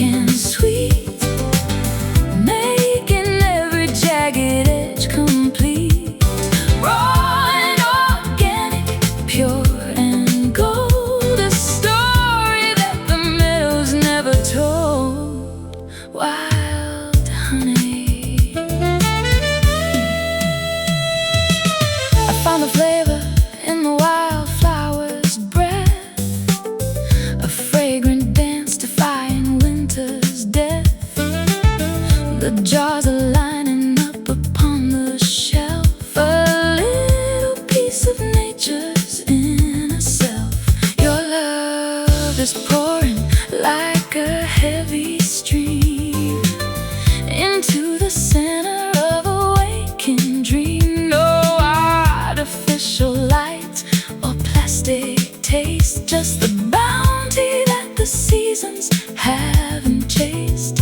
and sweet, making every jagged edge complete. Raw and organic, pure and gold, a story that the meadows never told. Wild honey. I found the flavor in the wildflower's breath, a fragrant dance defying winter's death. The jars are lining up upon the shelf, a little piece of nature's inner self. Your love is pouring like a heavy stream into the center of a waking dream. No artificial light or plastic taste, just the bounty that the seasons haven't chased.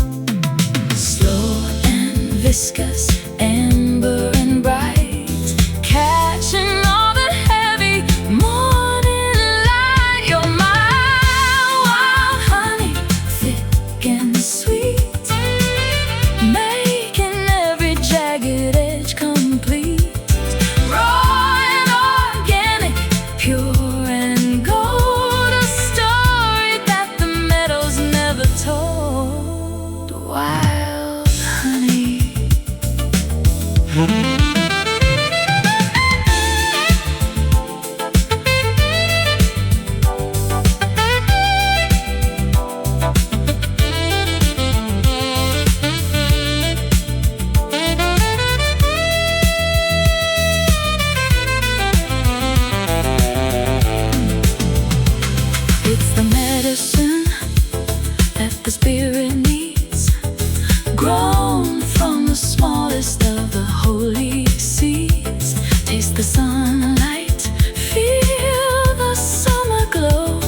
Slow and viscous, amber and bright, catching all that heavy morning light. You're my wild honey, thick and sweet, making every jagged edge complete. Raw and organic, pure and gold, a story that the meadows never told. Wild honey. It's the medicine that the spirit needs, grown from the smallest of the holy seeds. Taste the sunlight, feel the summer glow,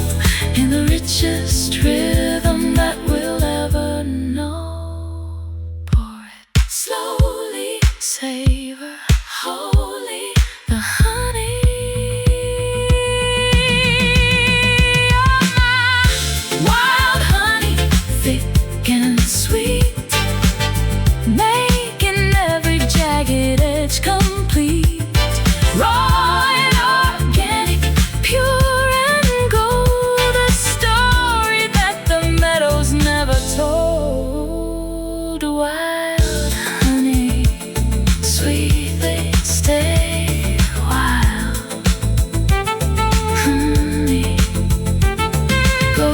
in the richest rhythm that we'll ever know. Pour it slowly, savor wholly the honey. Wild honey, thick and sweet, making every jagged edge complete. Raw and organic, pure and gold, a story that the meadows never told. Wild honey, sweetly stay wild honey, go.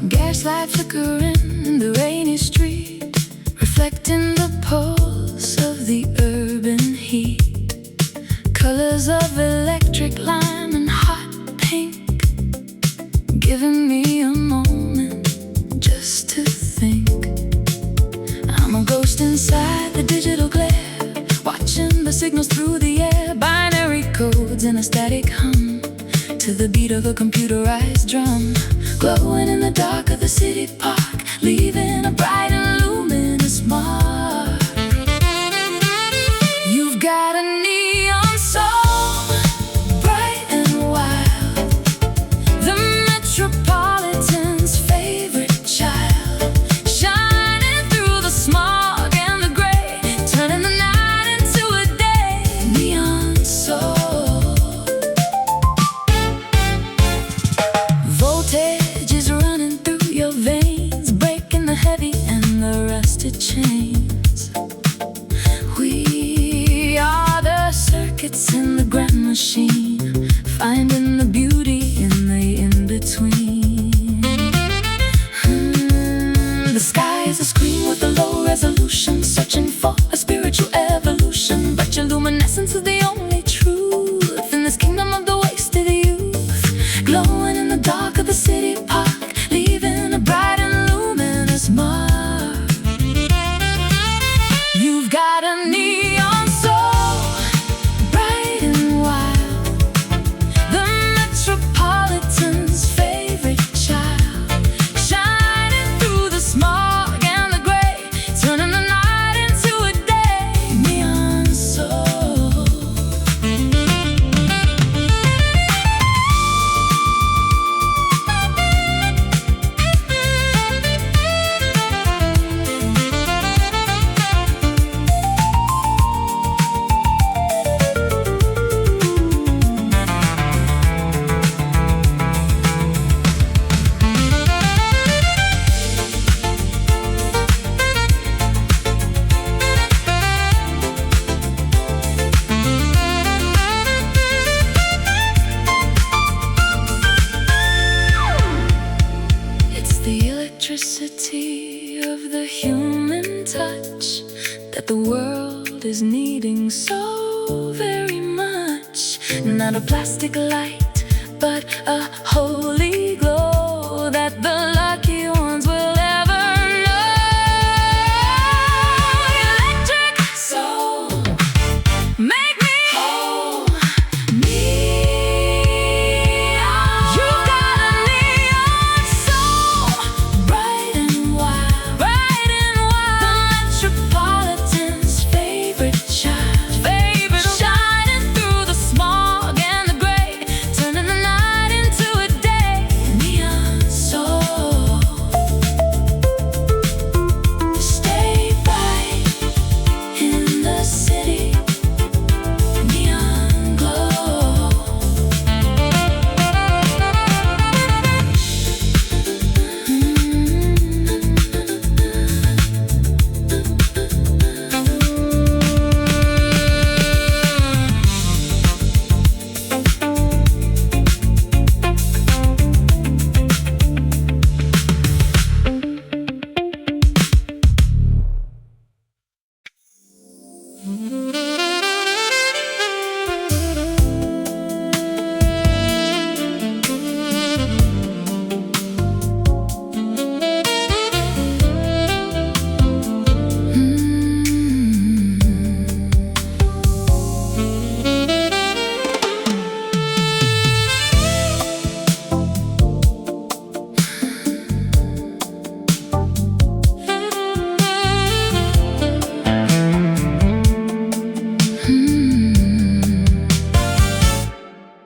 Gaslight flickering in the rainy street, reflecting the pulse of the urban heat. Colors of electric lime and hot pink, giving me a moment just to think. I'm a ghost inside the digital glare, watching the signals through the air, binary codes in a static hum, to the beat of a computerized drum. Glowing in the dark of the city park, leaving a bright and luminous mark. You've got a neon soul, bright and wild, the metropolitan's favorite child, shining through the smog and the gray, turning the night into a day. Neon soul. Voltage is running through your veins, breaking the heavy and the rusted chains. finding the beauty in the in-between. The sky is a screen with a low resolution, searching for a spiritual evolution, but your luminescence is the only truth in this kingdom of the wasted youth, glowing in the dark of the city park, leaving a bright and luminous mark. You've got a neon soul, bright and wild, the metropolitan's favorite child, shining through the smog and the gray, turning the night into a day. Neon soul. The electricity of the human touch that the world is needing so very much. Not a plastic light, but a holy glow that the lucky ones will ever know. Electric soul, make me whole. You've got a neon soul, bright and wild, the metropolitan's favorite child, shining through the smog and the gray, turning the night into a day. Neon soul, stay bright in the city, neon glow.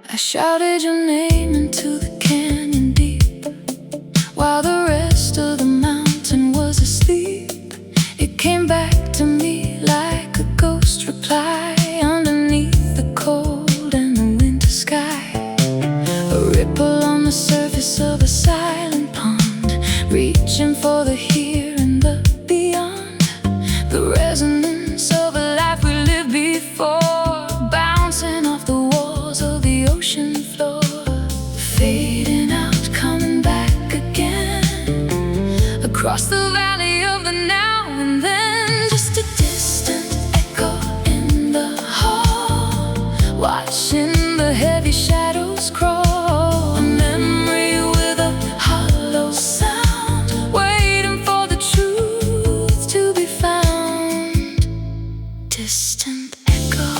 I shouted your name into the canyon deep, while the rest of the mountain was asleep. It came back to me like a ghost reply underneath the cold and the winter sky. A ripple on the surface of a silent pond, reaching for the here and the beyond. The resonance of a life we lived before, bouncing off the walls of the ocean floor, fading out, coming back again, across the valley of the now and then. Just a distant echo in the hall, watching the heavy shadows crawl. A memory with a hollow sound, waiting for the truth to be found. Distant echo.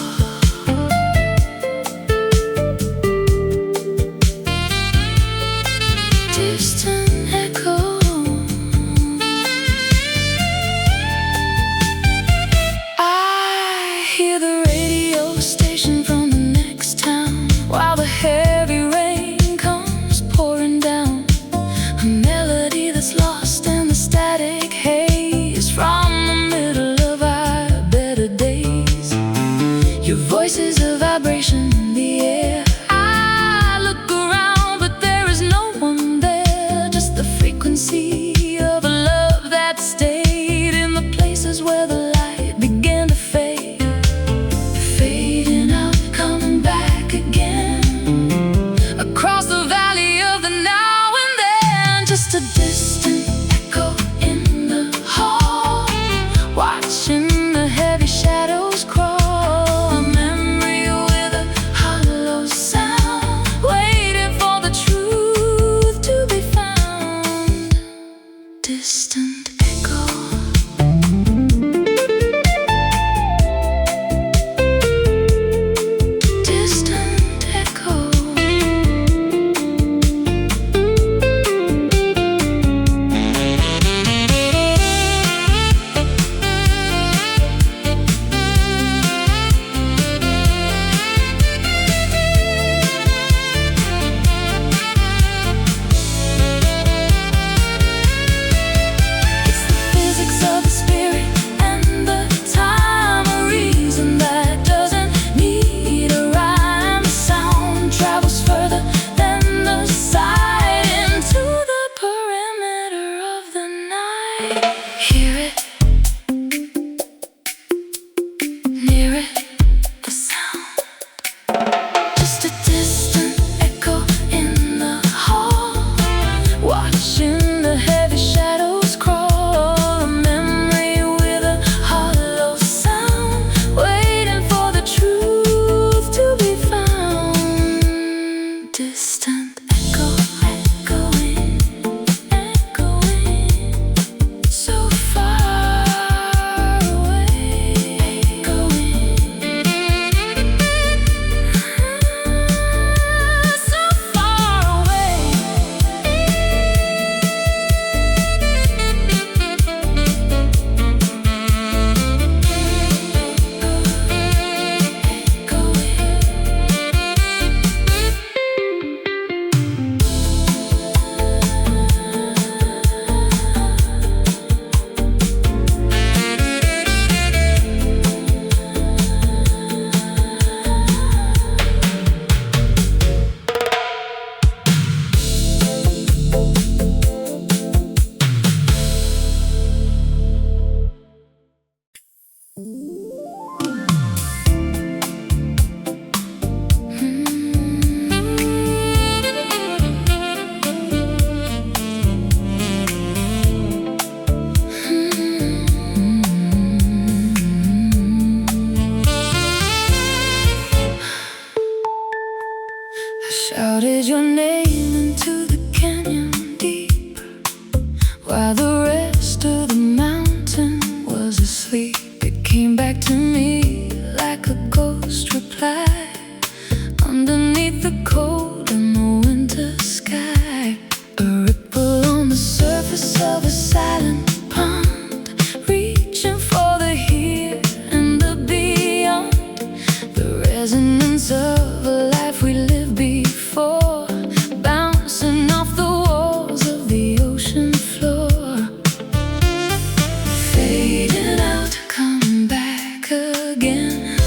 Distant echo. distant echo, echoing, echoing, so far away, echoing, so far away. Shouted your name into the canyon deep, while the rest of the mountain was asleep. It came back to me like a ghost reply, underneath the cold and the winter sky. A ripple on the surface of a silent pond, reaching for the here and the beyond. The resonance of a life we lived before, bouncing off the walls of the ocean floor. Fading out, coming back again,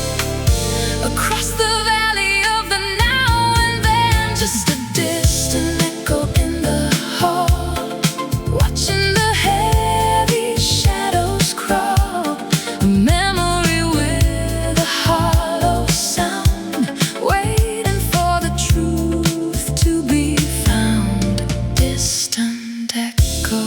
across the valley of the now and then. Just a distant echo in the hall, watching the heavy shadows crawl. A memory with a hollow sound, waiting for the truth to be found. Distant echo.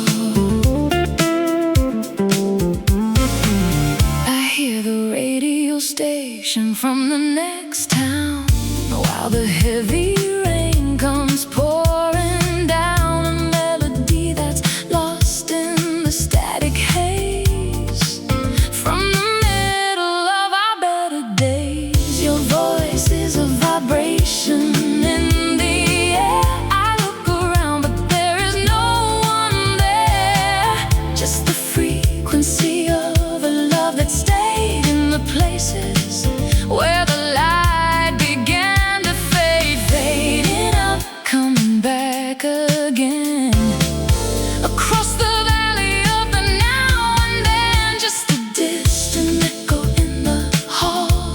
I hear the radio station from the next town, while the heavy rain comes pouring down. A melody that's lost in the static haze, from the middle of our better days. Your voice is a vibration in the air. I look around, but there is no one there. Just the frequency of a love that stayed in the places where the light began to fade. Fading out, coming back again, across the valley of the now and then. Just a distant echo in the hall,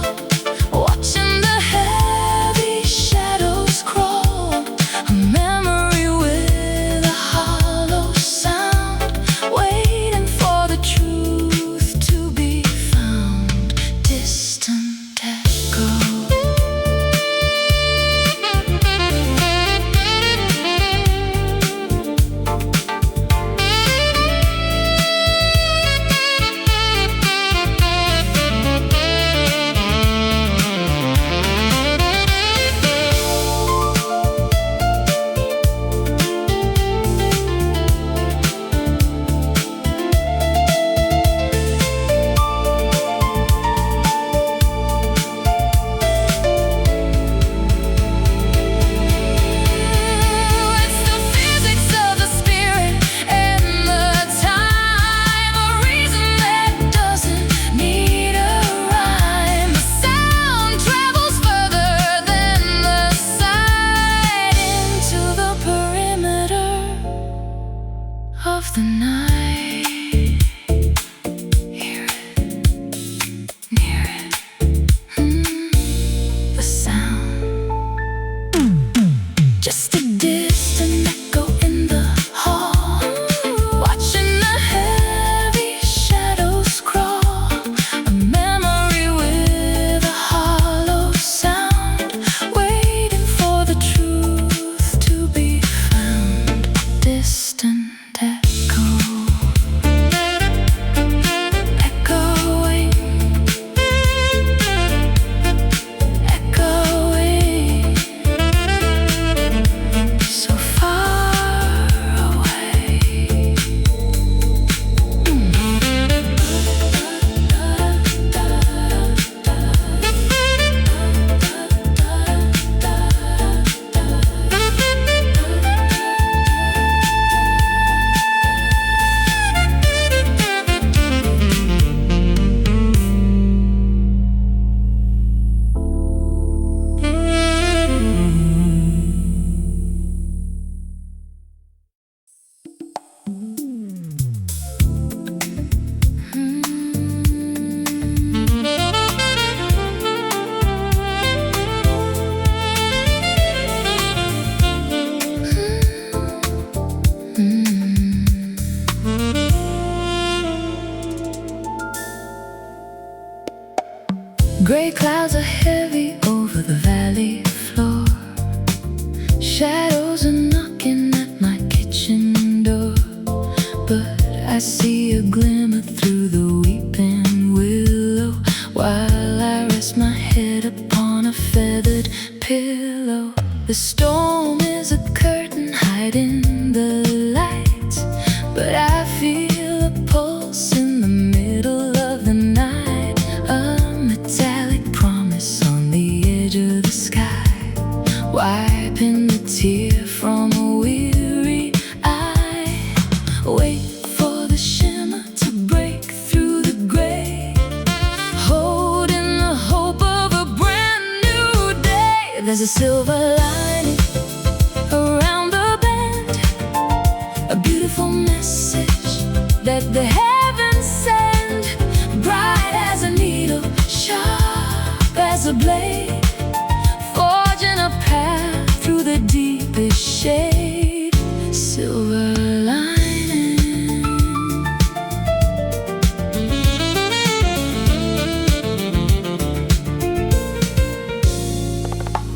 watching the heavy shadows crawl. A memory with a hollow sound, waiting for the truth to be found. Distant echo. It's the physics of the spirit and the time, a reason that doesn't need a rhyme. The sound travels further than the sight, into the perimeter of the night. Hear it, near it, the sound. Just a distant echo in the hall, watching the heavy shadows crawl. A memory with a hollow sound, waiting for the truth to be found. Distant echo. Echoing, echoing. Clouds are heavy over the valley floor. Shadows are knocking at my kitchen door, but I see a glimmer through the weeping willow, while I rest my head upon a feathered pillow. The storm is a curtain hiding the lights, but I feel a pulse in the middle of the night, a metallic promise on the edge of the sky, wiping the tear from a weary eye. Wait for the shimmer to break through the gray, holding the hope of a brand new day. There's a silver lining around the bend, a beautiful message that the heavens send, bright as a needle, sharp as a blade, forging a path through the deepest shade. Silver lining.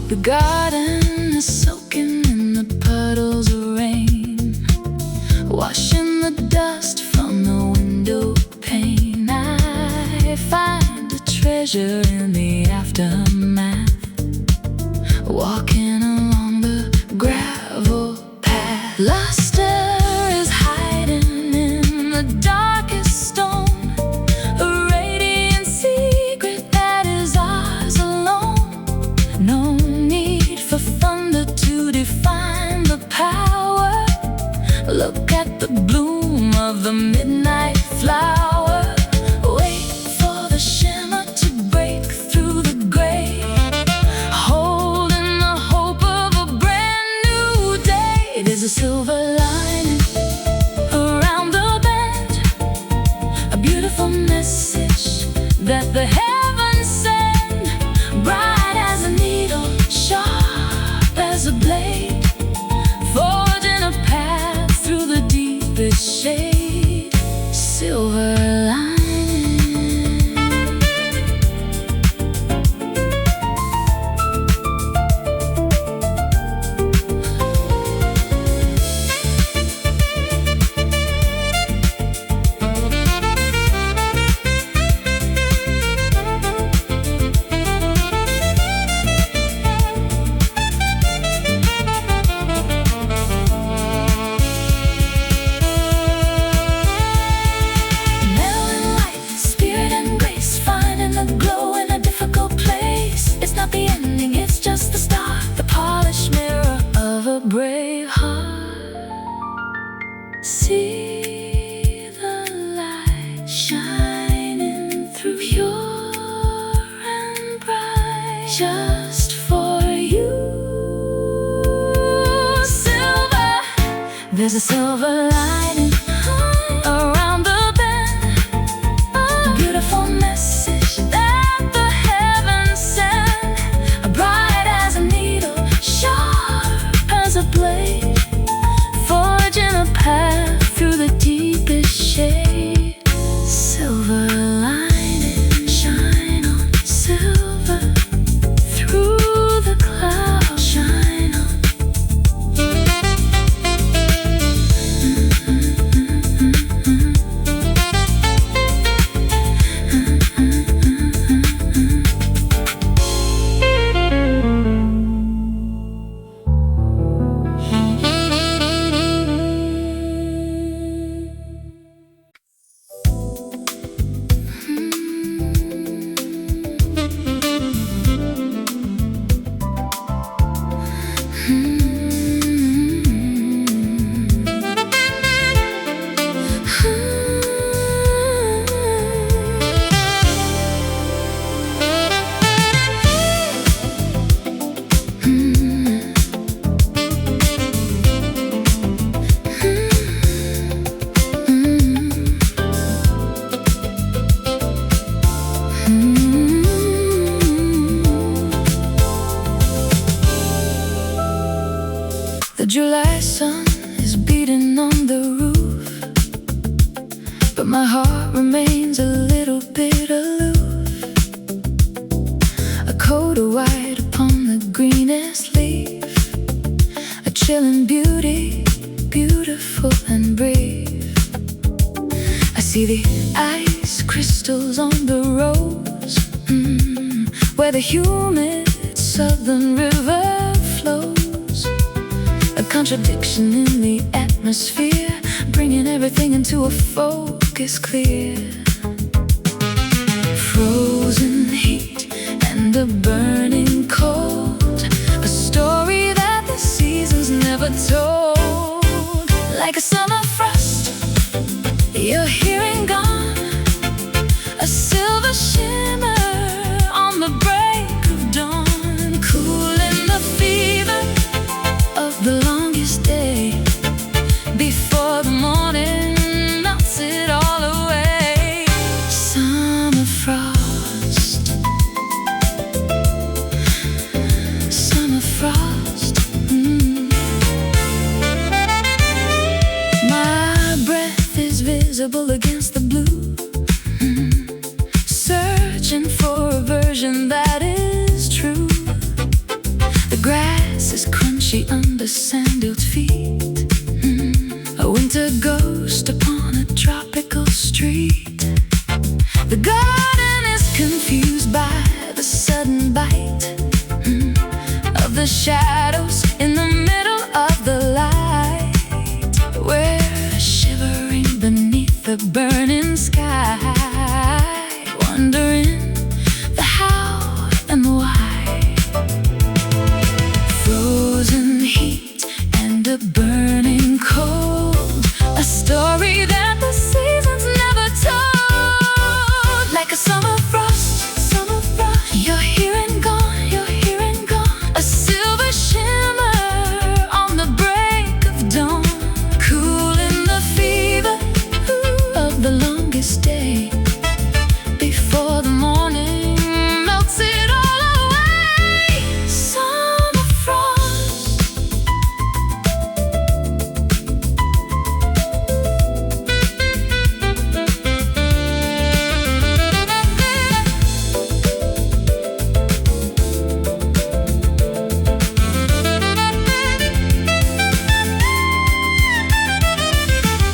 The garden is soaking in the puddles of rain, washing the dust from the window pane. I find a treasure in the aftermath, walking along the gravel path. Luster is hiding in the darkest stone, a radiant secret that is ours alone. No need for thunder to define the power. Look at the bloom of the midnight flower. Wait for the shimmer to break through the gray, holding the hope of a brand new day. There's a silver lining around the bend, a beautiful message that the heavens send, bright as a needle, sharp as a blade, forging a path through the deepest shade. Silver lining. Brave heart, see the light shining through, pure and bright, just for you. Silver, there's a silver lining around the bend, a beautiful message that the heavens send, bright as a needle, sharp as a blade, forging a path through the deepest shade. Silver lining, shine on silver, through the clouds, shine on. July sun is beating on the roof, but my heart remains a little bit aloof. coat of white upon the greenest leaf, a chilling beauty, beautiful and brave. I see the ice crystals on the rose, where the humid southern river flows. A contradiction in the atmosphere, bringing everything into a focus clear. Frozen heat and a burning cold, a story that the seasons never told. Like a summer frost, you're here and gone, a silver shimmer on the break of dawn, cooling the fever of the longest day, before the morning melts it all away. Summer frost, summer frost. My breath is visible against the blue, searching for a version that is true. The grass is crunchy under sandaled feet, a winter ghost upon a tropical street. The garden is confused by the sudden bite of the shadows in the middle of the light. We're shivering beneath the burning sky, wondering the how and the why. Frozen heat and a burning cold, a story that the seasons never told. Like a summer frost, summer frost. You're here and gone, you're here and gone, a silver shimmer on the break of dawn, cooling the fever of the longest day, before the morning melts it all away. Summer frost.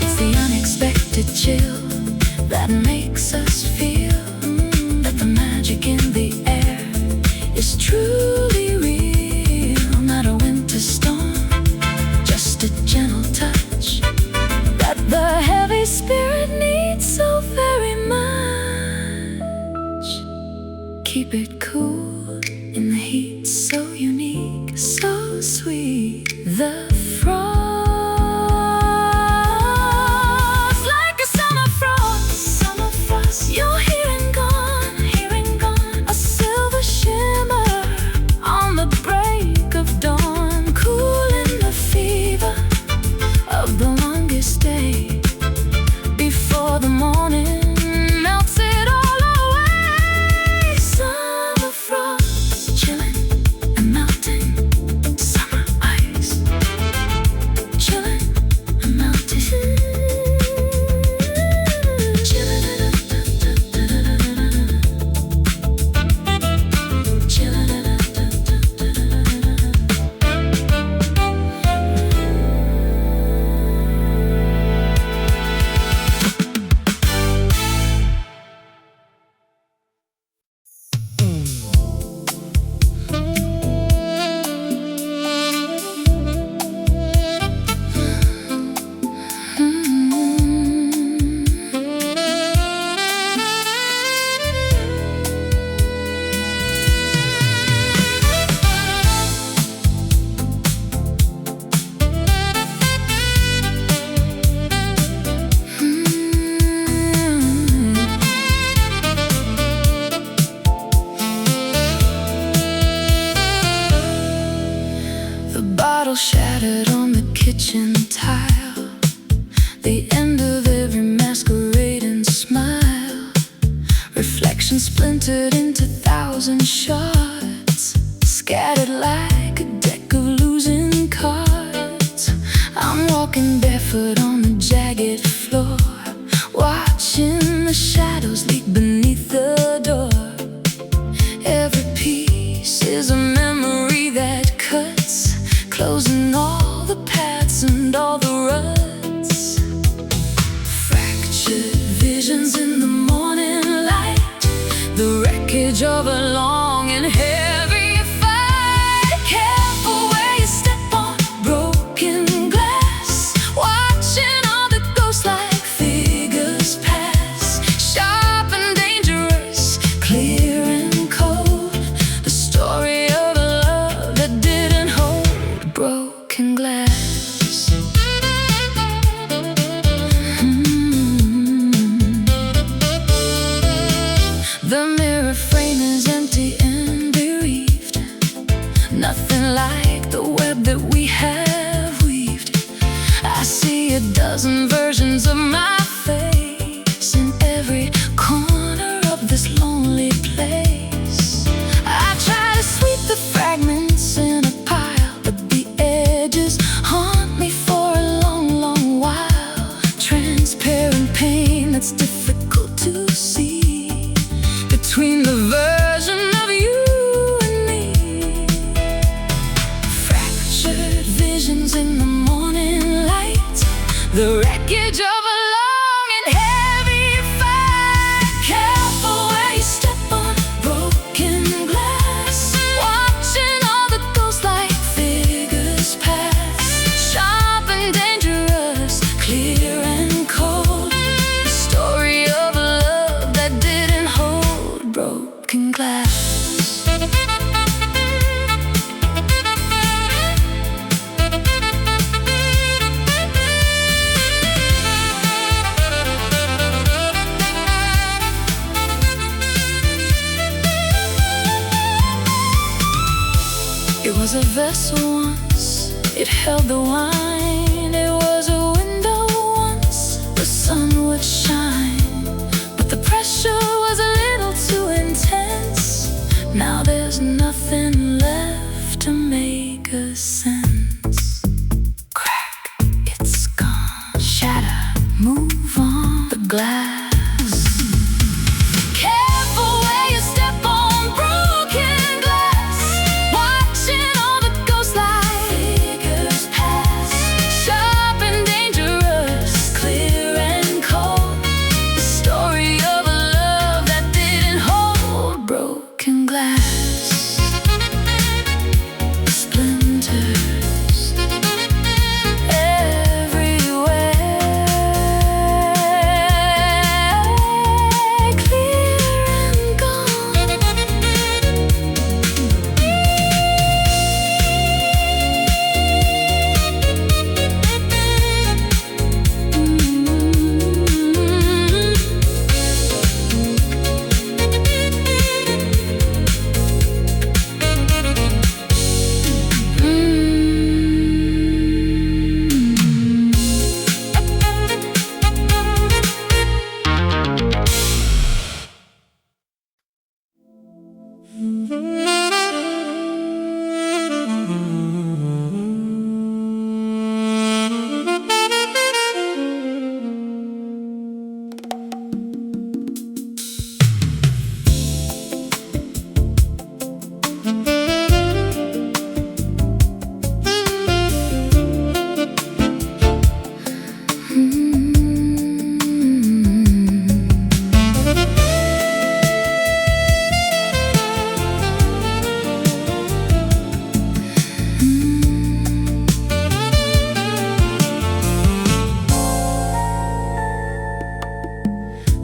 It's the unexpected chill that makes us feel that the magic in the air is truly real. Not a winter storm, just a gentle touch that the heavy spirit needs so very much. Keep it cool in the heat, so unique, so sweet. The frost, like a summer frost, summer frost. You're here and gone, a silver shimmer on the break of dawn, cooling the fever of the longest day, before the morning melts it all away. Summer frost, chilling and melting, summer ice, chilling and melting, chilling, shattered on the kitchen tile, the end of every masquerading smile. Reflection splintered into thousand shards, scattered like a deck of losing cards. I'm walking barefoot on the jagged floor, watching the shadows leak beneath the door. Every piece all the ruts. Fractured visions in the morning light, the wreckage of a long and heavy fight. Careful where you step on broken glass, watching all the ghost-like figures pass. Sharp and dangerous, clear and cold, the story of a love that didn't hold broken glass. The mirror frame is empty and bereaved, nothing like the web that we have weaved. I see a dozen versions of my face in every corner of this lonely place. I try to sweep the fragments in a pile, but the edges haunt me for a long, long while. Transparent pain that's difficult to see between the version of you and me. Fractured visions in the morning light, the wreckage of a long and heavy fight. Careful where you step on broken glass, watching all the ghost-like figures pass. Sharp and dangerous, clear and cold, the story of a love that didn't hold broken glass. It was a vessel once, it held the wine. It was a window once, the sun would shine. But the pressure was a little too intense. Now there's nothing left to make a sense. Crack, it's gone. Shatter, move on the glass. Careful where you step on broken glass, watching all the ghost-like figures pass. Sharp and dangerous, clear and cold, the story of a love that didn't hold broken glass. Splinters everywhere, clear and gone.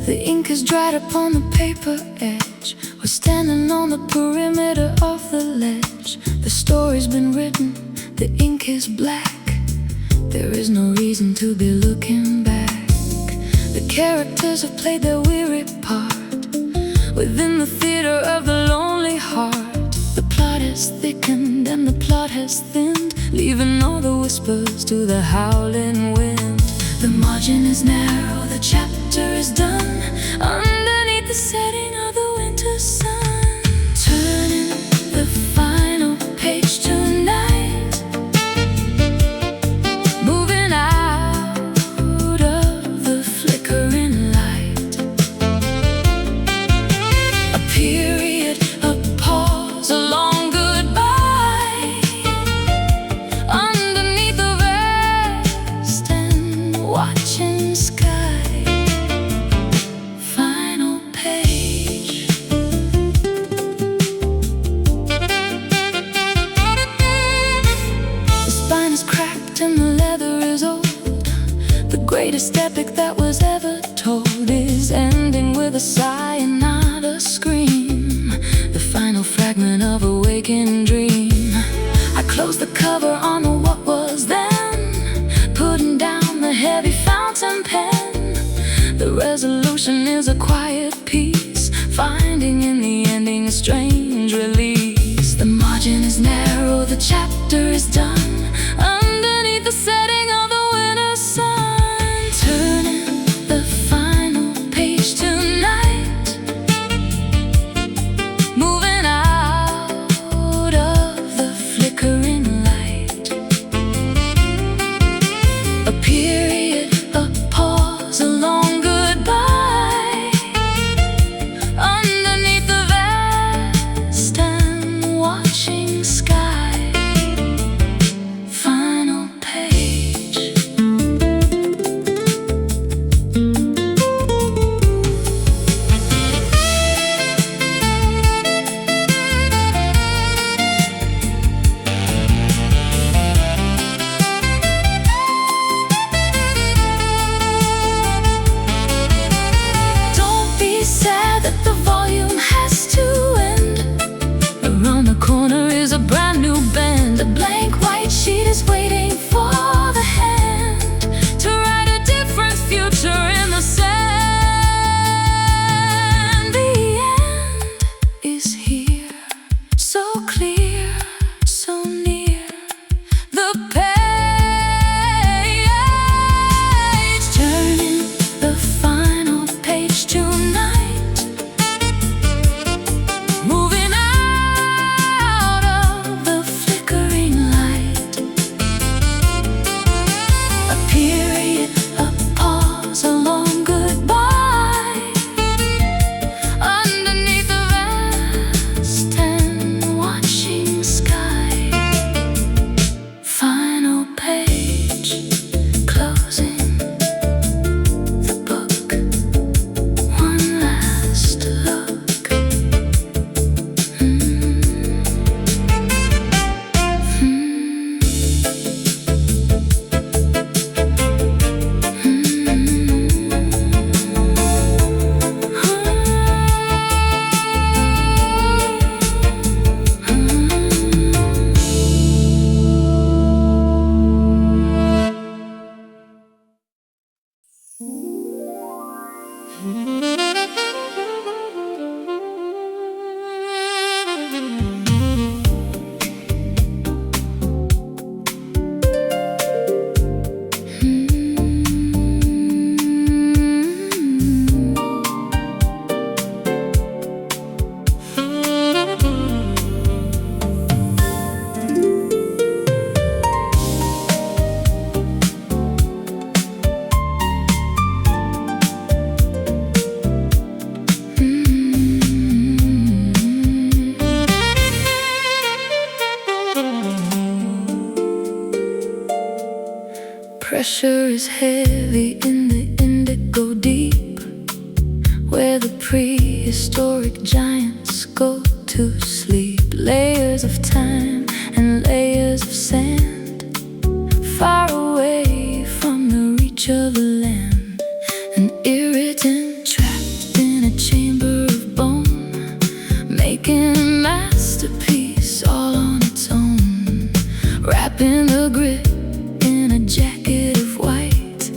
The ink is dried upon the paper edge. We're standing on the perimeter of the ledge. The story's been written, the ink is black. There is no reason to be looking back. The characters have played their weary part within the theater of the lonely heart. The plot has thickened and the plot has thinned, leaving all the whispers to the howling wind. The margin is narrow, the chapter is done, underneath the setting of the winter sun. Turning the final page tonight, moving out of the flickering light. A period, a pause, a long goodbye, underneath the greatest epic that was ever told is ending with a sigh and not a scream. The final fragment of a waking dream. I closed the cover on the what was then, putting down the heavy fountain pen. The resolution is a quiet peace, finding in the ending a strange release. The margin is narrow, the chapter is done, underneath the setting of the winter sun. Turning the final page tonight, moving out of the flickering light. A period, a pause, a long goodbye, underneath the vast and watching sky. Final page. Don't be sad that the volume has to end. Around the corner is a brand new bend. A blank white sheet is waiting for the hand to write a different future in the sand. The end is here, so clear, so near. The page, turning the final page tonight, moving out of the flickering light. A period, a pause, a long goodbye, underneath the vast and watching sky. Final page, closing the book. One last look. Pressure is heavy in the indigo deep, where the prehistoric giants go to sleep. Layers of time and layers of sand, far away from the reach of the land. An irritant trapped in a chamber of bone, making a masterpiece all on its own. Wrapping the grit in a jacket of white,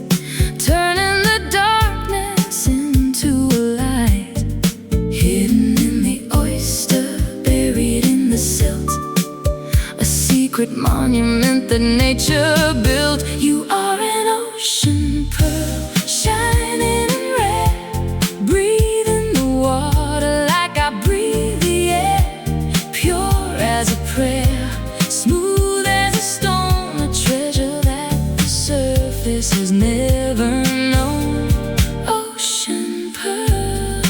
turning the darkness into a light. Hidden in the oyster, buried in the silt, a secret monument that nature built. You are an ocean pearl, shining and rare. Breathe in the water like I breathe the air. Pure as a prayer, smooth as a stone, a treasure that the surface has never known. Ocean pearl.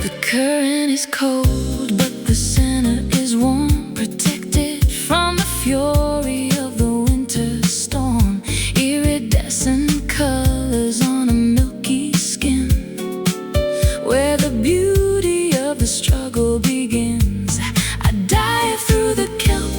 The current is cold, but the center is warm, protected from the fury of the winter storm. Iridescent colors on a milky skin, where the beauty of the struggle begins. I dive through the kelp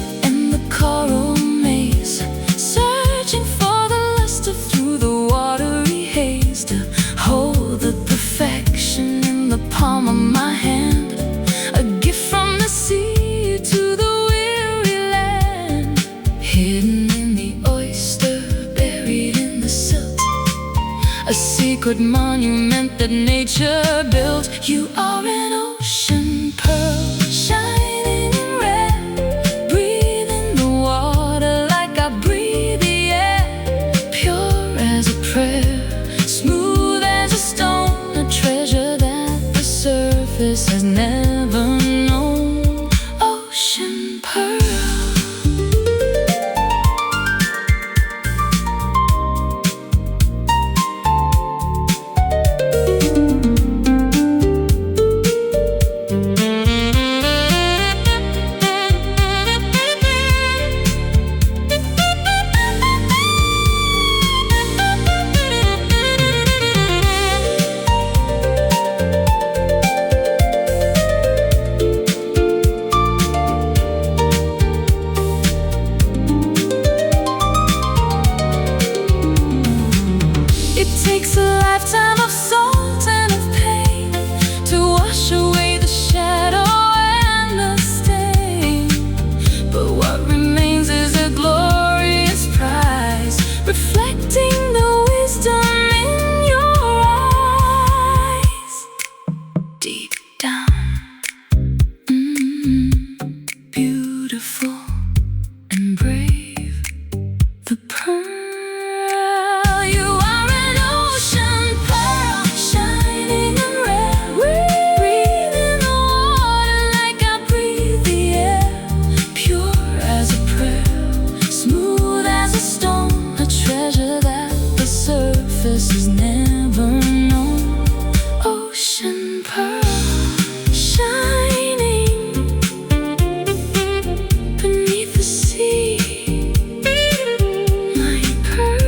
secret monument that nature built. You are an ocean pearl, shining in red. Breathing the water like I breathe the air. Pure as a prayer, smooth as a stone. A treasure that the surface has never known. Ocean pearl. Takes a lifetime of salt and of pain to wash away the shadow and the stain. But what remains is a glorious prize, reflecting the wisdom in your eyes. Deep down, beautiful and brave, the pearl. This is never known. Ocean pearl, shining beneath the sea. My pearl.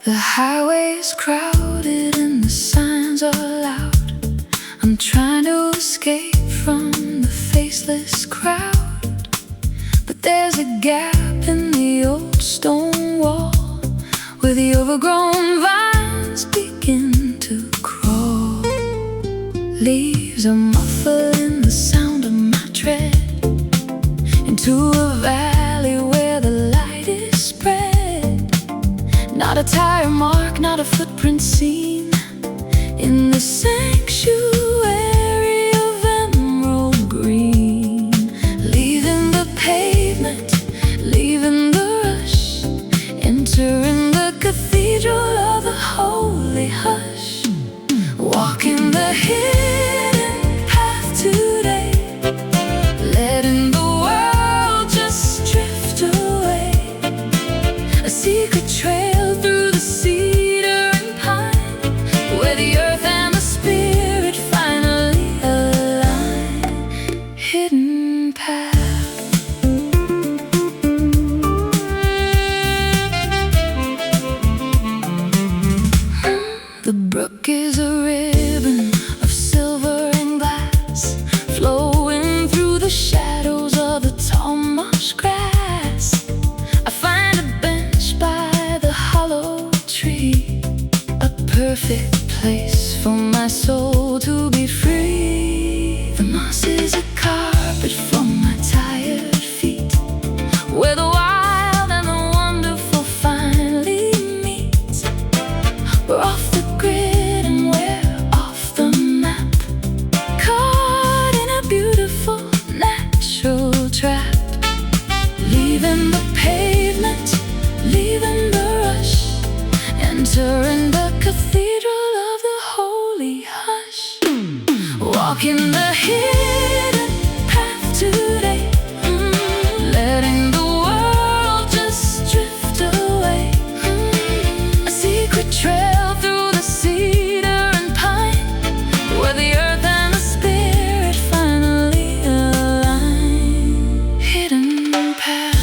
The highway is crowded and the signs are loud. I'm trying to escape from the faceless crowd, but there's a gap in the old stone wall where the overgrown vines begin to crawl. Leaves are muffling the sound of my tread into a valley where the light is spread. Not a tire mark, not a footprint seen in the sanctuary of emerald green. Leaving the pavement, leaving the rush, entering the cathedral of the holy hush. Walking the hidden path today, letting the world just drift away. A secret trail through the cedar and pine, where the earth and the spirit finally align. Hidden path. The brook is a ribbon of silver Walking the hidden path today, letting the world just drift away. A secret trail through the cedar and pine, where the earth and the spirit finally align. Hidden path.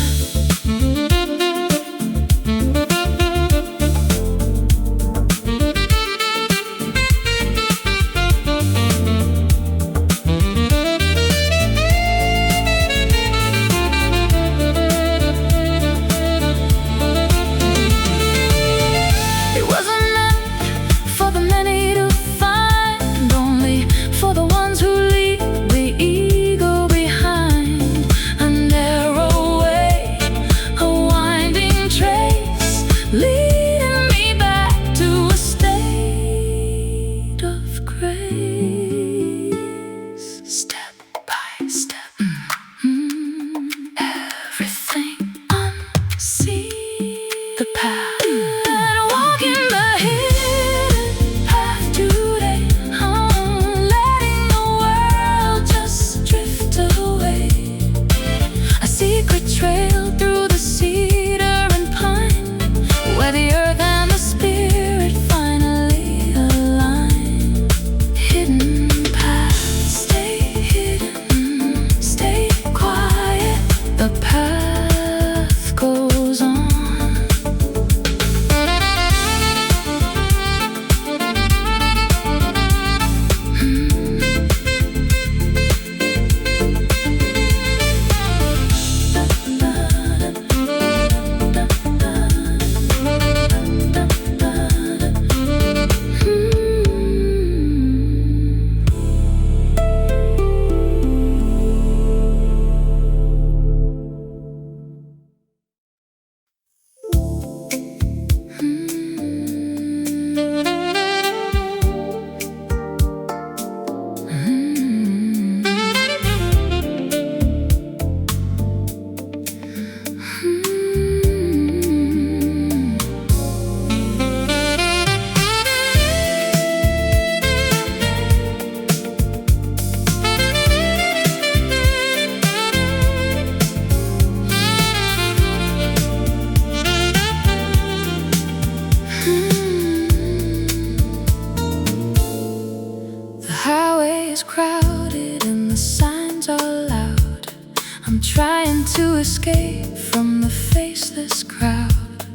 Escape from the faceless crowd,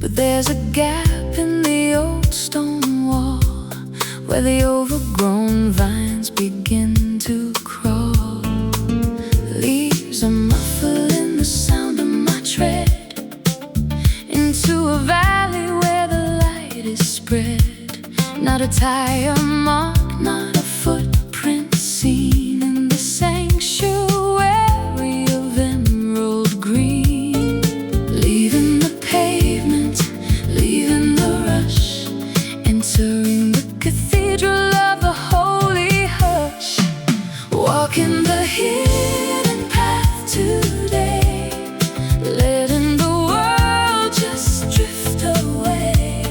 but there's a gap in the old stone wall where the overgrown vines begin to crawl. Leaves are muffling the sound of my tread into a valley where the light is spread. Not a tire mark, not a footprint seen in the sanctuary of emerald green. Leaving the pavement, leaving the rush, entering the cathedral of the holy hush. Walking the hidden path today, letting the world just drift away.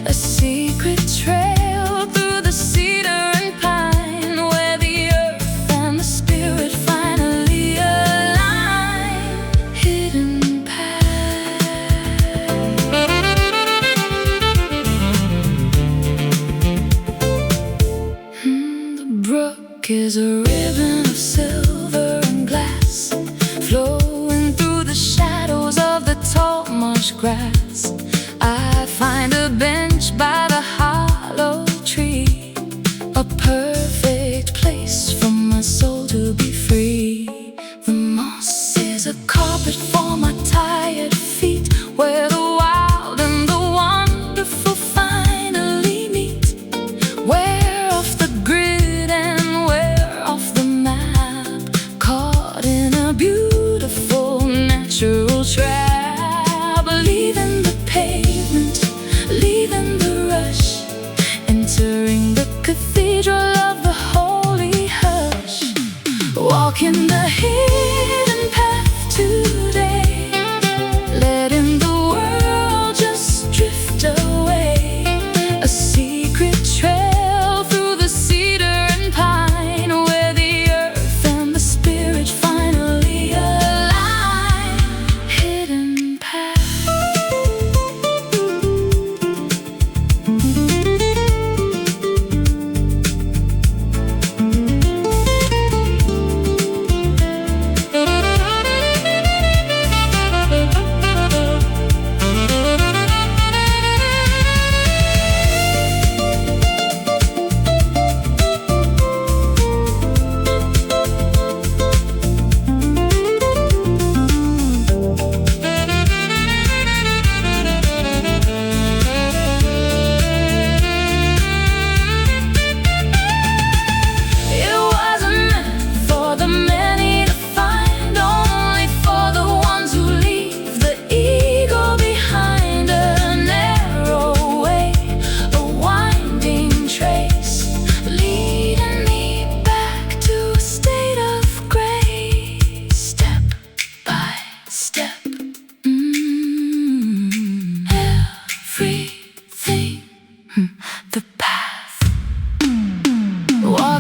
A secret trail through the cedar and pine, where the earth and the spirit finally align. Hidden path. The brook is a ribbon of silver and glass, flowing through the shadows of the tall marsh grass. I find a bench by the hollow tree, a perfect place for my soul to be free. The moss is a carpet for my tired feet, where the wild and the wonderful finally meet. We're off the grid and we're off the map, caught in a beautiful natural trap. Leaving the pavement, leaving the rush, entering the cathedral of the holy hush. Walking the hidden path today, letting the world just drift away. A secret trail through the cedar and pine,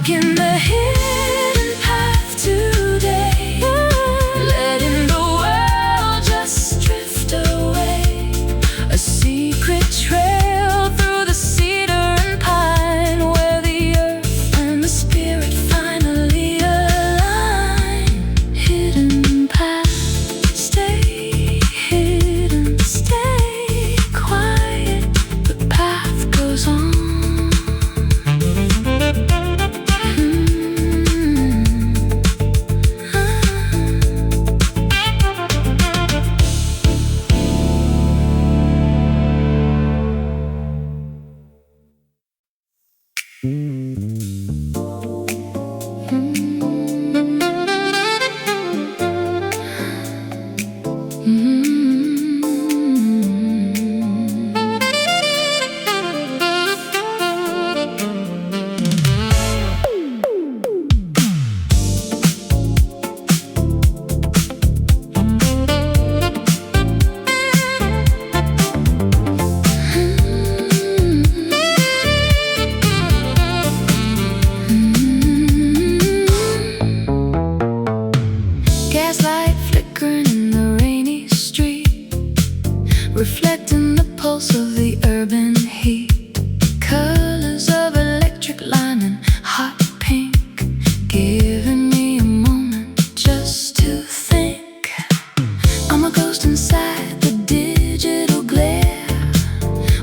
Walking the hidden path today, letting the world just drift away. A secret trail through the cedar and pine, where the earth and the spirit finally align. Hidden path, stay hidden, stay quiet. The path goes on. Gaslight flickering in the rainy street, reflecting the pulse of the urban heat. Colors of electric lining, hot pink, giving me a moment just to think. I'm a ghost inside the digital glare,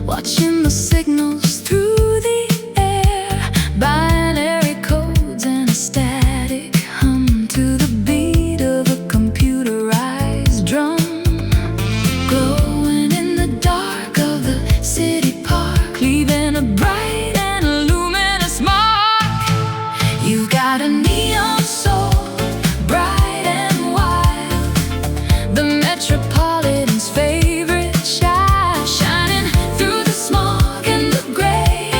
watching the signals through the air. Binary codes and a static hum to the beat of a computerized drum. Glowing in the dark of the city park, leaving a bright and luminous mark. You've got a neon soul, bright and wild, the metropolitan's favorite child, shining through the smog and the gray,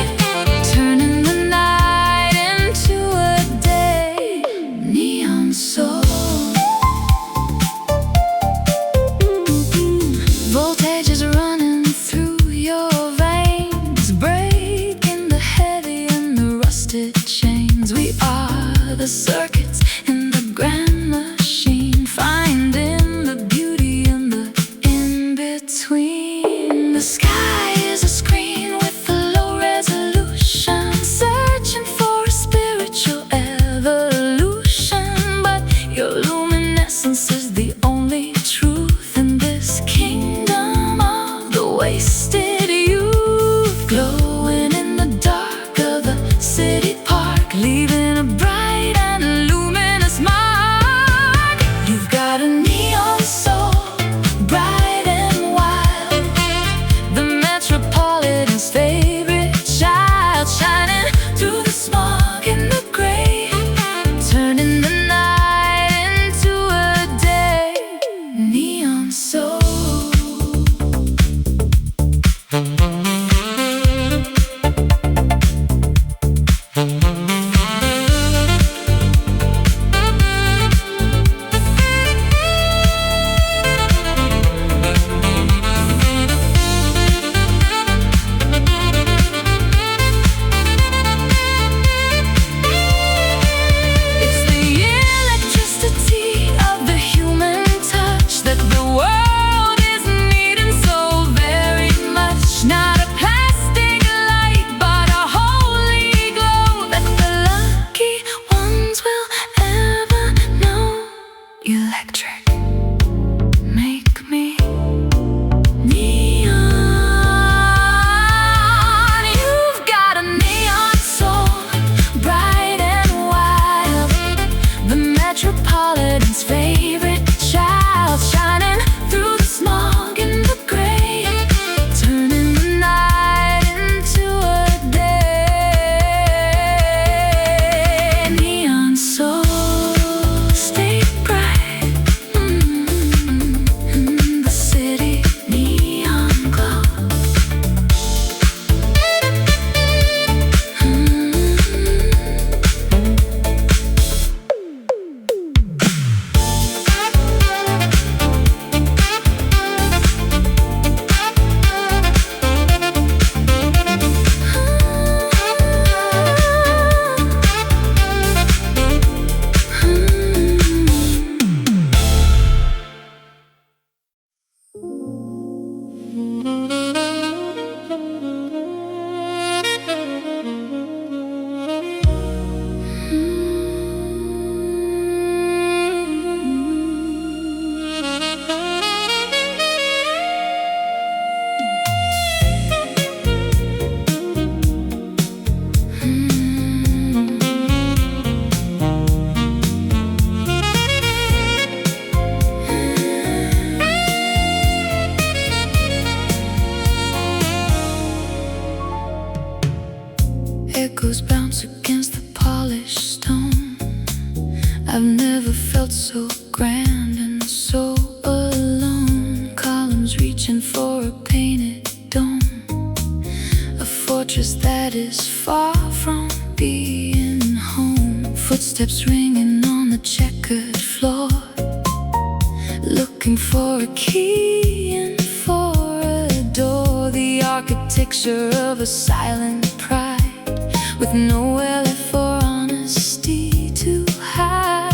turning the night into a day. Neon soul. Voltage is running through your veins, breaking the heavy and the rusted chains. We are the circuits in the grand machine, finding the beauty in the in-between. The sky is a screen with a low resolution, searching for a spiritual evolution. But your luminescence is the only truth in this kingdom of the wasted youth. Glowing in the dark of the city park, leaving a bright and luminous I've never felt so grand and so alone. Columns reaching for a painted dome, a fortress that is far from being home. Footsteps ringing on the checkered floor, looking for a key and for a door. The architecture of a silent pride, with nowhere left for honesty to hide.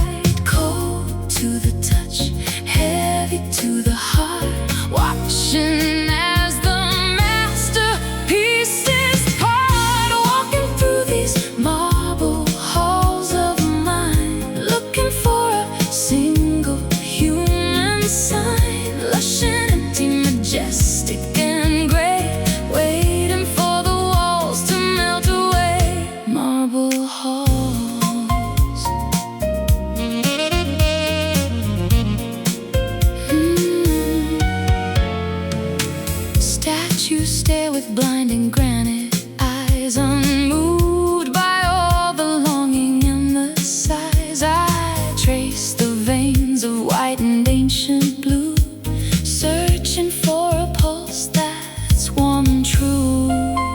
Cold to the touch, heavy to the heart, watching as the masterpieces part. Walking through these marble halls of mine, looking for a single human sign. Lush and empty, majestic and gray, waiting for the walls to melt away. Marble halls. Statues stare with blinding granite eyes, unmoved by all the longing and the sighs. I trace the veins of white and ancient blue, searching for a pulse that's warm and true.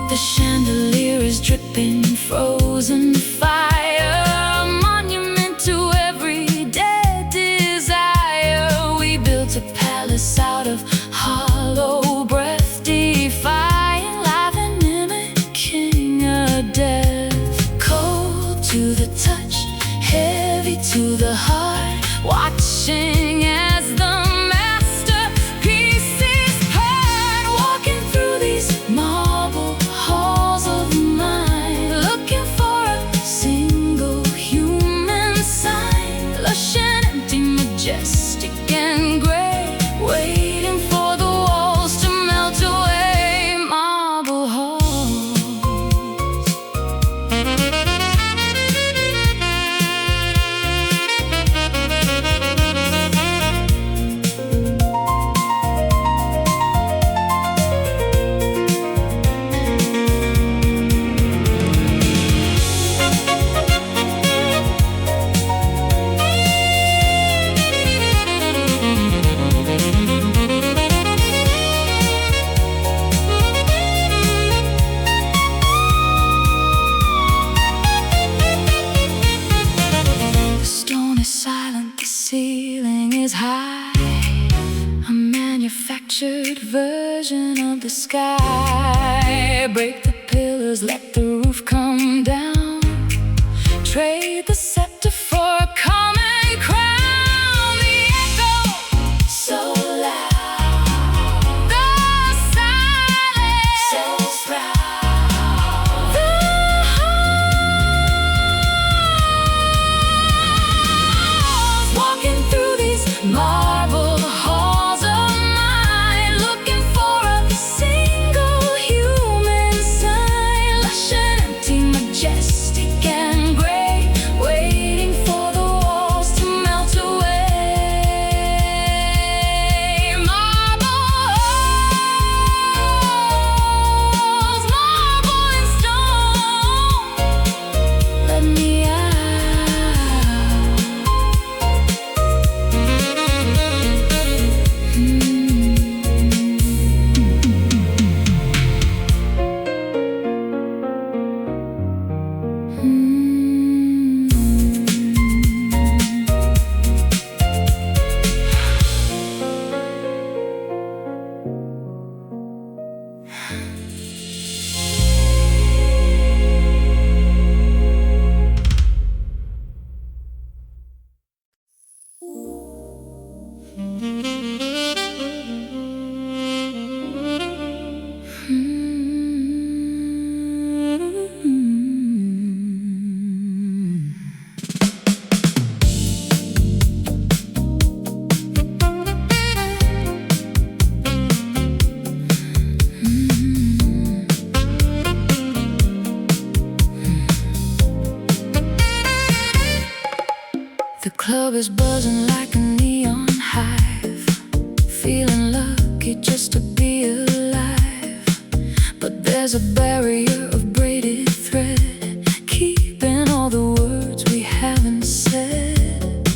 The chandelier is dripping frozen fire, a monument to every dead desire. We built a palace out of hollow breath, defying life and mimicking a death. Cold to the touch, heavy to the heart, watching as the masterpieces part. Walking through these marble halls of mine, looking for a single human sign. Lush and empty, majestic and gray, waiting for the walls to melt away. Marble halls. The stone is silent, the ceiling is high, a manufactured version of the sky. Break the pillars, let the roof come down, trade the scepter for a common crown. The echo so loud, the silence so proud. The halls, walking through these marble halls of mine, looking for a single human sign. Lush and empty, majestic and gray, waiting for the walls to melt away. Marble halls, marble and stone, let me out. The club is buzzing like a neon hive, feeling lucky just to be alive. But there's a barrier of braided thread, keeping all the words we haven't said.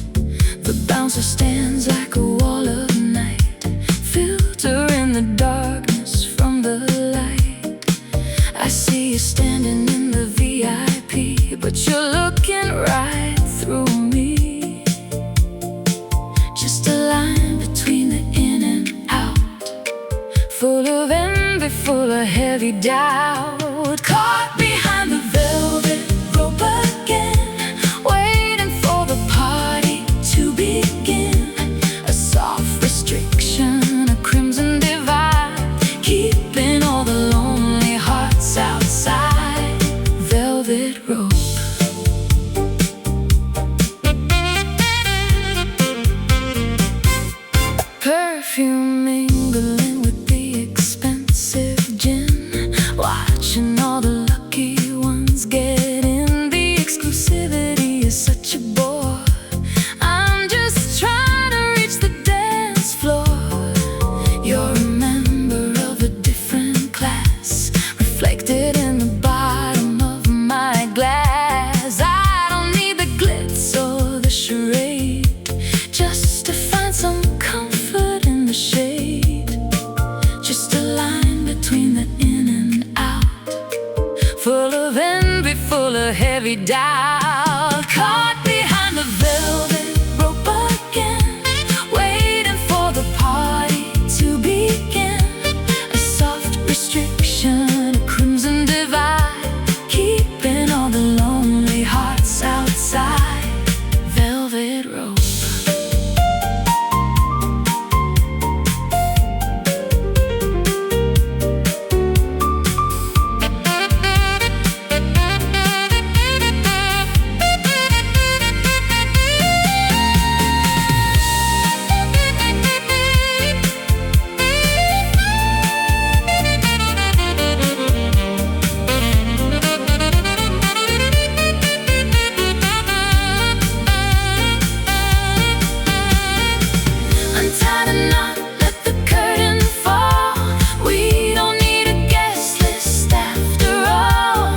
full of heavy doubt. Caught behind the velvet rope again, waiting for the party to begin. A soft restriction, a crimson divide, keeping all the lonely hearts outside. Velvet rope. Perfume mingling with the expensive gin, watching all the lucky ones get in. The exclusivity is such a bore. I'm just trying to reach the dance floor. You're a member of a different class, reflected in the bottom of my glass. I don't need the glitz or the charade, just to find some comfort in the shade. Just a line between the in and out, full of envy, full of heavy doubt. Caught behind the velvet rope again, waiting for the party to begin. A soft restriction, a crimson divide, keeping all the lonely hearts outside. Velvet rope. Untie the knot, let the curtain fall. We don't need a guest list after all.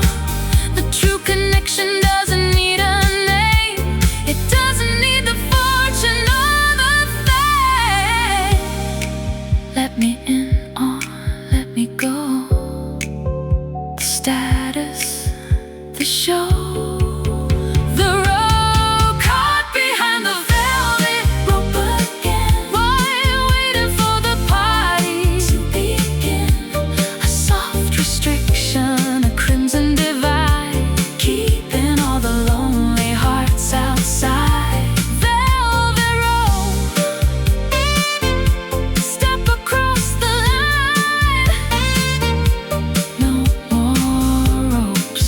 The true connection doesn't need a name. It doesn't need the fortune or the fame. Let me in or let me go. The status, the show. The road caught behind the velvet rope again, waiting for the party to begin. A soft restriction, a crimson divide, keeping all the lonely hearts outside. Velvet rope, step across the line. No more ropes.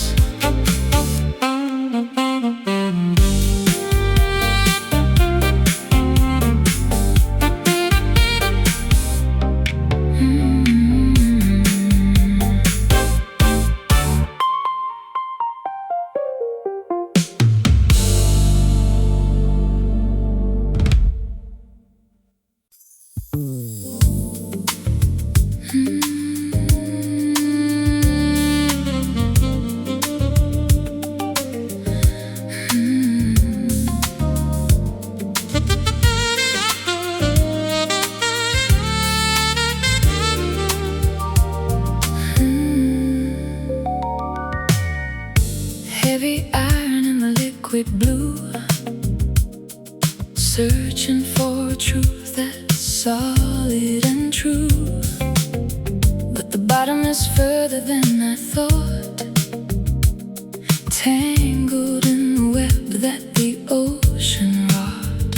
Heavy iron in the liquid blue, searching for truth that's solid and true. But the bottom is further than I thought, tangled in the web that the ocean wrought.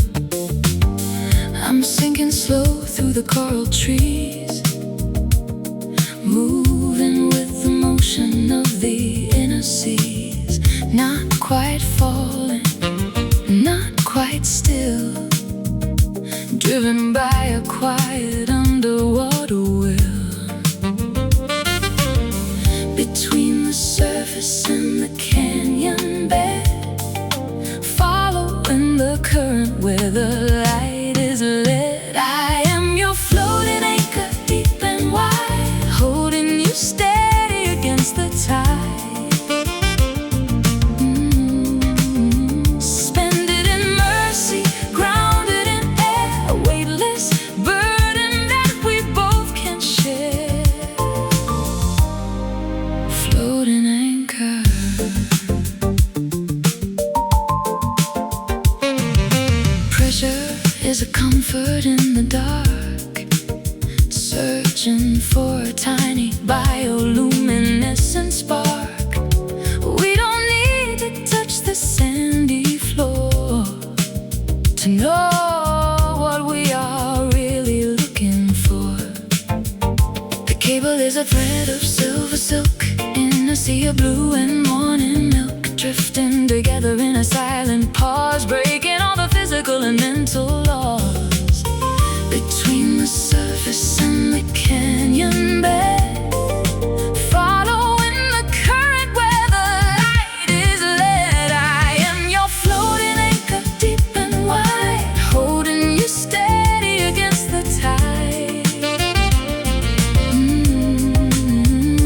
I'm sinking slow through the coral trees, moving with the motion of the inner seas. Not quite falling, not quite still, driven by a quiet underwater will. Between the surface and the canyon bed, following the current where the light is led. I am your floating anchor, deep and wide, holding you steady against the tide. Suspended in mercy, grounded in air, a weightless burden that we both can share. Floating anchor. Pressure is a comfort in the dark, searching for a tiny bioluminescent spark. We don't need to touch the sandy floor to know what we are really looking for. The cable is a thread of silver silk in a sea of blue and morning milk, drifting together in a silent pause, breaking all the physical and mental laws between the surface and the canyon bed, following the current where the light is led. I am your floating anchor, deep and wide, holding you steady against the tide.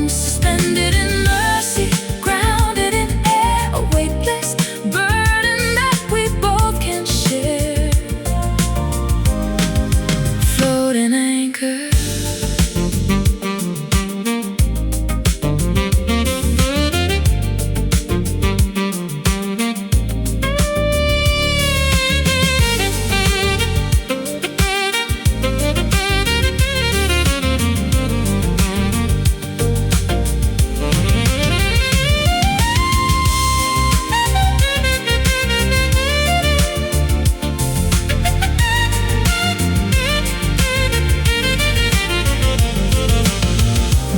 Suspended in mercy, grounded in air, a weightless burden that we both can share. Floating anchor.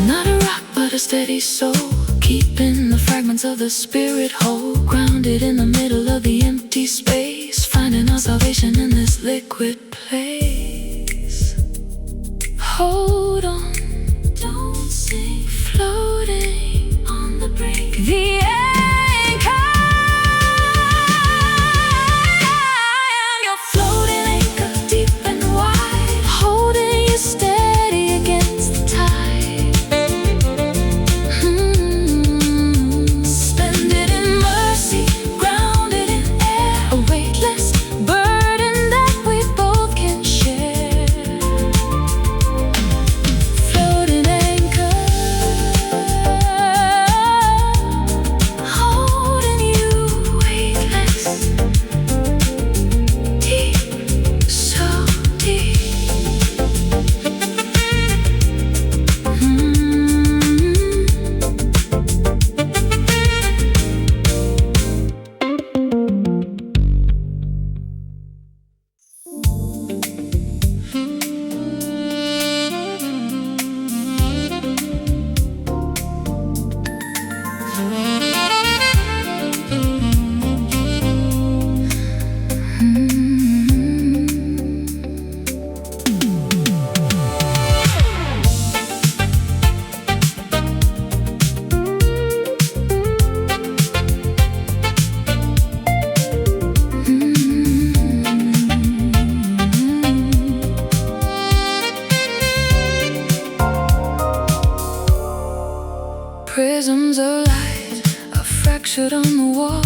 Not a rock, but a steady soul, keeping the fragments of the spirit whole, grounded in the middle of the empty space, finding our salvation in this liquid place. Hold on, don't sink, floating on the brink. The anchor. I am your floating anchor, deep and wide, holding you steady against the tide. Suspended in mercy, grounded in air, a weightless burden that we both can share. Floating anchor, holding you weightless, deep, so deep. Prisms of light are fractured on the wall,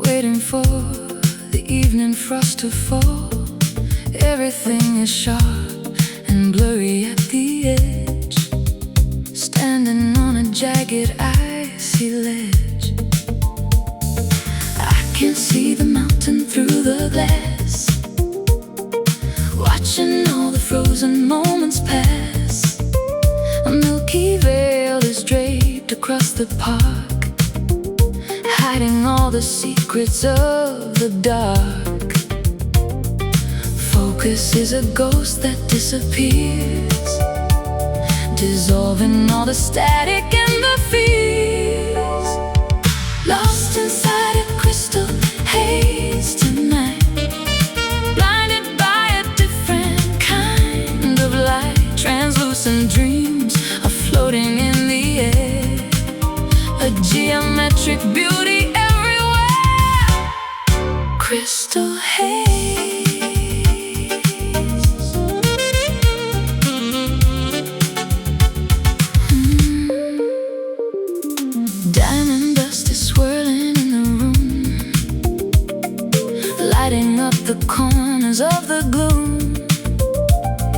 waiting for the evening frost to fall. Everything is sharp and blurry at the edge, standing on a jagged icy ledge. I can see the mountain through the glass, watching all the frozen moments pass. A milky veil is draped across the park, hiding all the secrets of the dark. Focus is a ghost that disappears, dissolving all the static and the fears. Lost inside a crystal haze tonight, blinded by a different kind of light. Translucent dreams are floating in the air, a geometric beauty everywhere. Crystal haze. Diamond dust is swirling in the room, lighting up the corners of the gloom.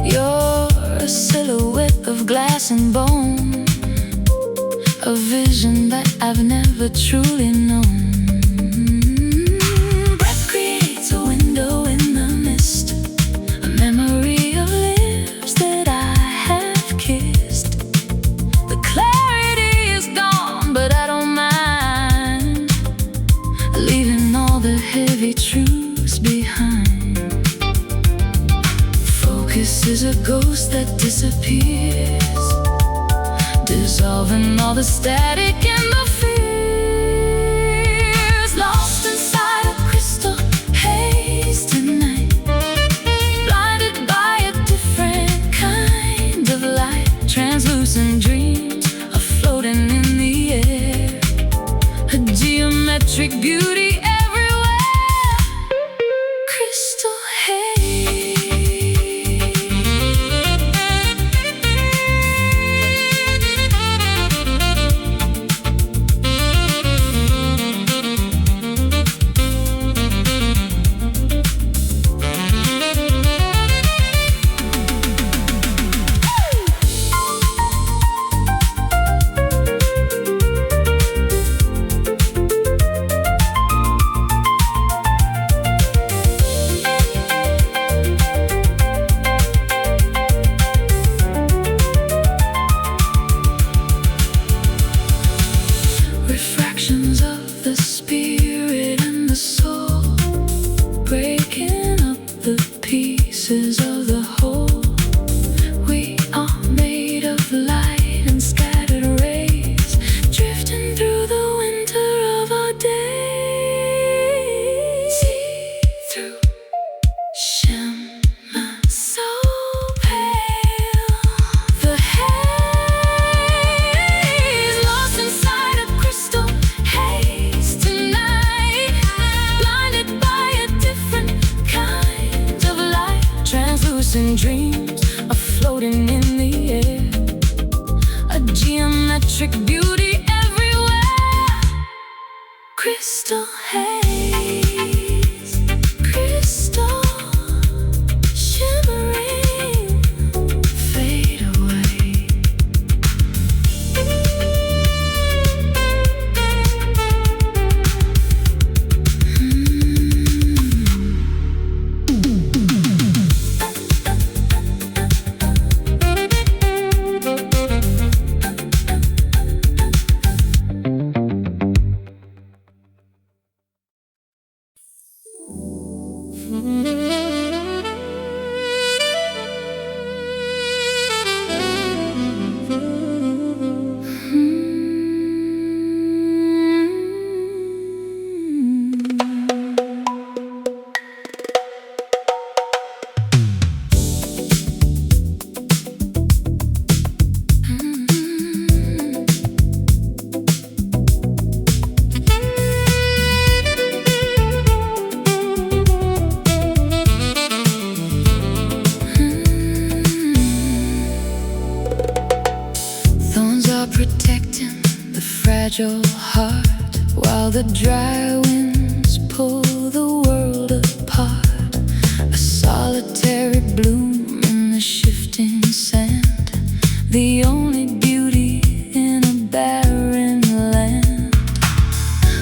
You're a silhouette of glass and bone, a vision that I've never truly known. Breath creates a window in the mist, a memory of lips that heavy truths behind. Focus is a ghost that disappears, dissolving all the static and the fears. Lost inside a crystal haze tonight, blinded by a different kind of light. Translucent dreams are floating in the air, a geometric beauty everywhere. Crystal refractions of the spirit and the soul, breaking up the pieces of the whole. We are made of light and scattered rays, drifting through the winter of our days. See through shimmer so pale, the haze lost inside a crystal haze tonight, blinded by a different kind of light. Translucent dreams are floating in the air, a geometric beauty everywhere. Crystal haze, crystal shimmering, fade away. Thorns are protecting the fragile heart, while the dry winds pull the world apart. A solitary bloom in the shifting sand, the only beauty in a barren land.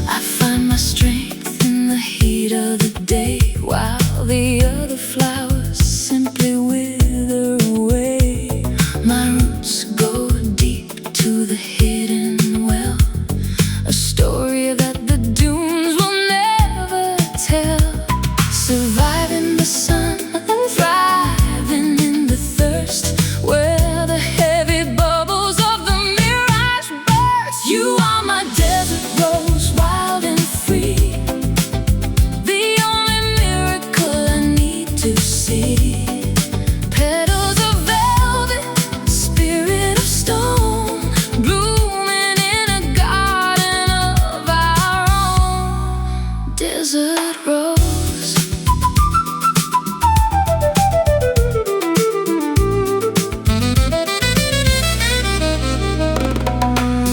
I find my strength in the heat of the day, while the other flowers simply wither away. My roots go deep to the hidden well, a story that the dunes will never tell. Surviving the sun and thriving in the thirst, where the heavy bubbles of the mirage burst. You are my desert rose, wild and free, the only miracle I need to see. Petals of velvet, spirit of stone, blooming in a garden of our own. Desert rose.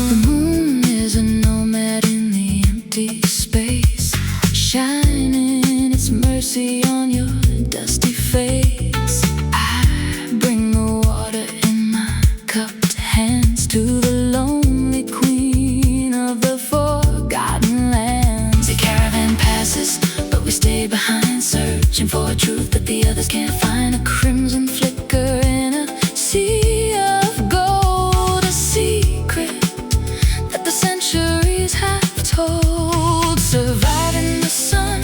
The moon is a nomad in the empty space, shining its mercy on your dusty face. I bring the water in my cupped hands to the lonely queen of the forgotten lands. The caravan passes, but we stay behind, searching for a truth that the others can't find. A crimson flicker in a sea of gold, a secret that the centuries have told. Surviving the sun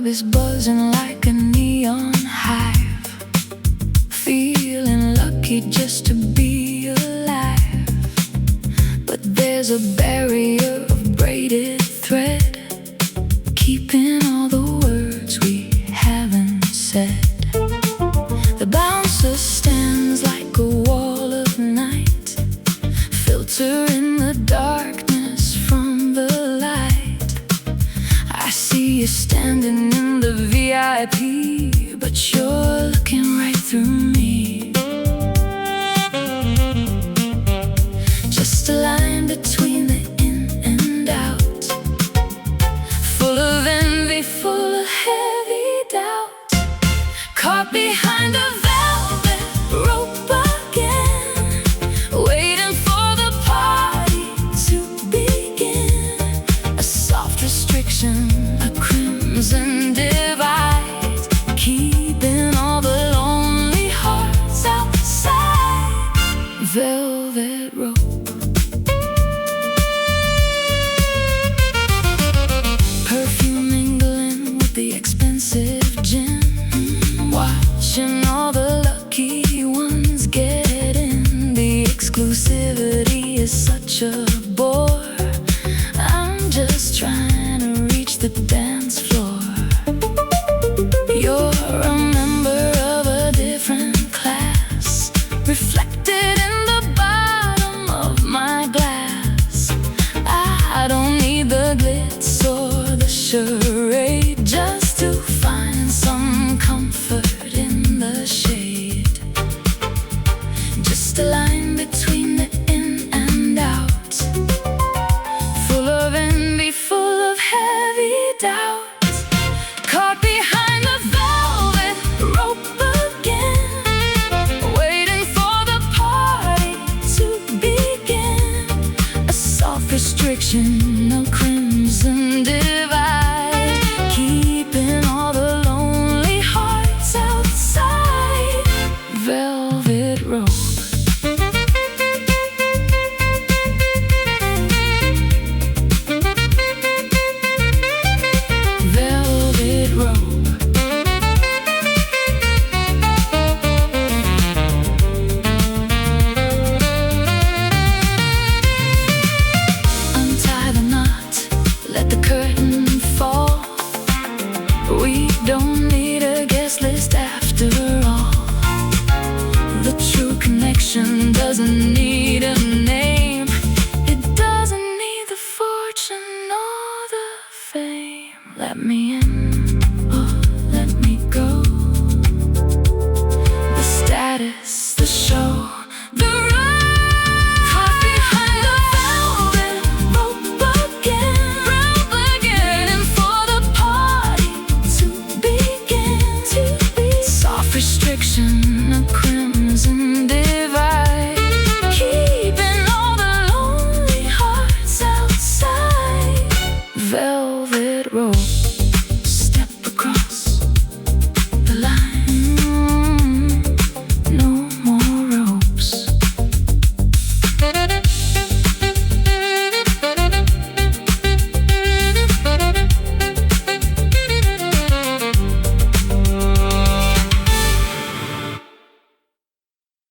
club is buzzing like a neon hive, feeling lucky just to be alive. But there's a barrier of braided thread, keeping all the words we haven't said. The bouncer stands like a wall of night, filtering the darkness from the light. I see you standing in the VIP, but you're looking right through me. Just a line between the in and out, full of envy, full of heavy doubt. Caught behind a velvet rope again, waiting for the party to begin. A soft restriction, a crimson divide, keeping all the lonely hearts outside. Velvet rope. Perfume mingling with the expensive gin, watching all the lucky ones get in. The exclusivity is such a bore, I'm just trying to reach the dance floor. You're a member of a different class, reflected in the bottom of my glass. I don't need the glitz or the charade, just to find some comfort in the shade. Just a line between the in and out, full of envy, full of heavy doubt. Caught behind the velvet rope again, waiting for the party to begin. A soft restriction, no crimson divide, keeping all the lonely hearts outside. Velvet rope. Velvet rope. Untie the knot, let the curtain fall. We don't need a guest list after all. The true connection doesn't need a name, it doesn't need the fortune or the fame. Let me in, or let me go. The status, the show, the run. Caught behind the velvet rope again, waiting for the party to begin. Soft restriction, a crimson divide, keeping all the lonely hearts outside. Velvet rope.